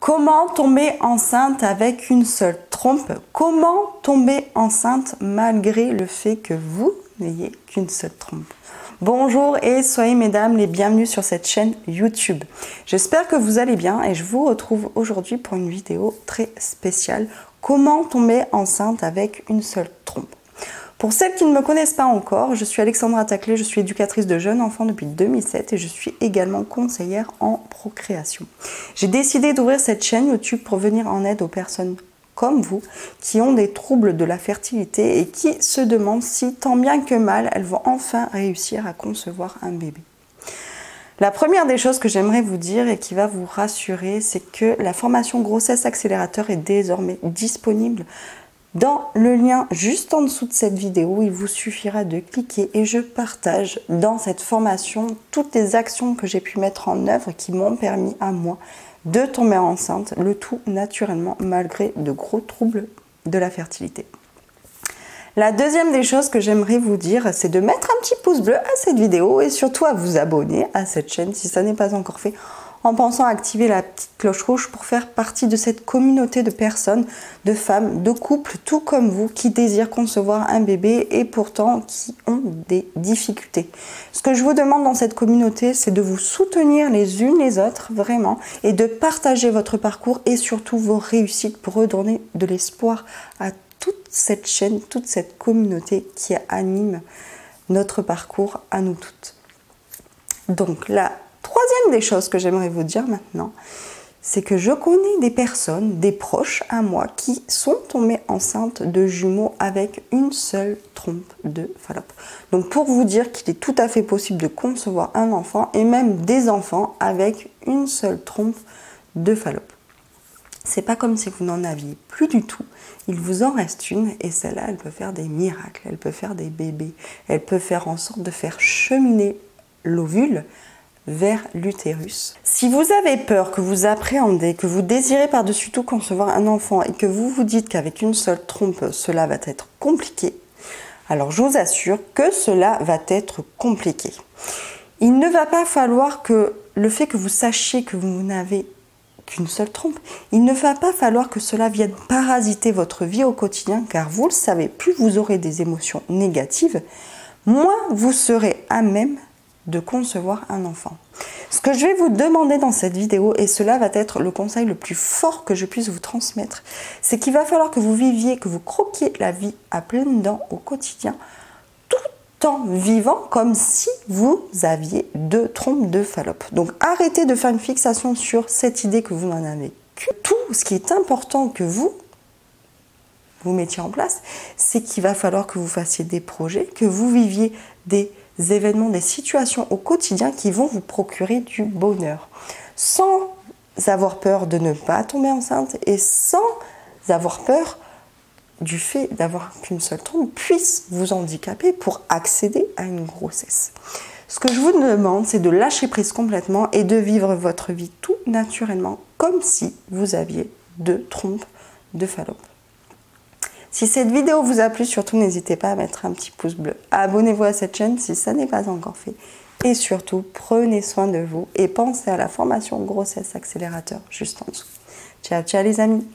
Comment tomber enceinte avec une seule trompe? Comment tomber enceinte malgré le fait que vous n'ayez qu'une seule trompe? Bonjour et soyez mesdames les bienvenues sur cette chaîne YouTube. J'espère que vous allez bien et je vous retrouve aujourd'hui pour une vidéo très spéciale. Comment tomber enceinte avec une seule trompe? Pour celles qui ne me connaissent pas encore, je suis Alexandra Taclé, je suis éducatrice de jeunes enfants depuis 2007 et je suis également conseillère en procréation. J'ai décidé d'ouvrir cette chaîne YouTube pour venir en aide aux personnes comme vous qui ont des troubles de la fertilité et qui se demandent si, tant bien que mal, elles vont enfin réussir à concevoir un bébé. La première des choses que j'aimerais vous dire et qui va vous rassurer, c'est que la formation grossesse accélérateur est désormais disponible. Dans le lien juste en dessous de cette vidéo, il vous suffira de cliquer et je partage dans cette formation toutes les actions que j'ai pu mettre en œuvre qui m'ont permis à moi de tomber enceinte, le tout naturellement malgré de gros troubles de la fertilité. La deuxième des choses que j'aimerais vous dire, c'est de mettre un petit pouce bleu à cette vidéo et surtout à vous abonner à cette chaîne si ça n'est pas encore fait, en pensant à activer la petite cloche rouge pour faire partie de cette communauté de personnes, de femmes, de couples, tout comme vous, qui désirent concevoir un bébé et pourtant qui ont des difficultés. Ce que je vous demande dans cette communauté, c'est de vous soutenir les unes les autres, vraiment, et de partager votre parcours et surtout vos réussites pour redonner de l'espoir à toute cette chaîne, toute cette communauté qui anime notre parcours à nous toutes. Donc là, troisième des choses que j'aimerais vous dire maintenant, c'est que je connais des personnes, des proches à moi, qui sont tombées enceintes de jumeaux avec une seule trompe de Fallope. Donc pour vous dire qu'il est tout à fait possible de concevoir un enfant et même des enfants avec une seule trompe de Fallope. C'est pas comme si vous n'en aviez plus du tout. Il vous en reste une et celle-là, elle peut faire des miracles, elle peut faire des bébés, elle peut faire en sorte de faire cheminer l'ovule vers l'utérus. Si vous avez peur, que vous appréhendez, que vous désirez par-dessus tout concevoir un enfant et que vous vous dites qu'avec une seule trompe, cela va être compliqué, alors je vous assure que cela va être compliqué. Il ne va pas falloir que le fait que vous sachiez que vous n'avez qu'une seule trompe, il ne va pas falloir que cela vienne parasiter votre vie au quotidien, car vous le savez, plus vous aurez des émotions négatives, moins vous serez à même de concevoir un enfant. Ce que je vais vous demander dans cette vidéo, et cela va être le conseil le plus fort que je puisse vous transmettre, c'est qu'il va falloir que vous viviez, que vous croquiez la vie à pleines dents au quotidien, tout en vivant comme si vous aviez deux trompes de Fallope. Donc arrêtez de faire une fixation sur cette idée que vous n'en avez que. Tout ce qui est important que vous mettiez en place, c'est qu'il va falloir que vous fassiez des projets, que vous viviez des événements, des situations au quotidien qui vont vous procurer du bonheur, sans avoir peur de ne pas tomber enceinte et sans avoir peur du fait d'avoir qu'une seule trompe puisse vous handicaper pour accéder à une grossesse. Ce que je vous demande, c'est de lâcher prise complètement et de vivre votre vie tout naturellement, comme si vous aviez deux trompes de Fallope. Si cette vidéo vous a plu, surtout n'hésitez pas à mettre un petit pouce bleu. Abonnez-vous à cette chaîne si ça n'est pas encore fait. Et surtout, prenez soin de vous et pensez à la formation grossesse accélérateur juste en dessous. Ciao, ciao les amis!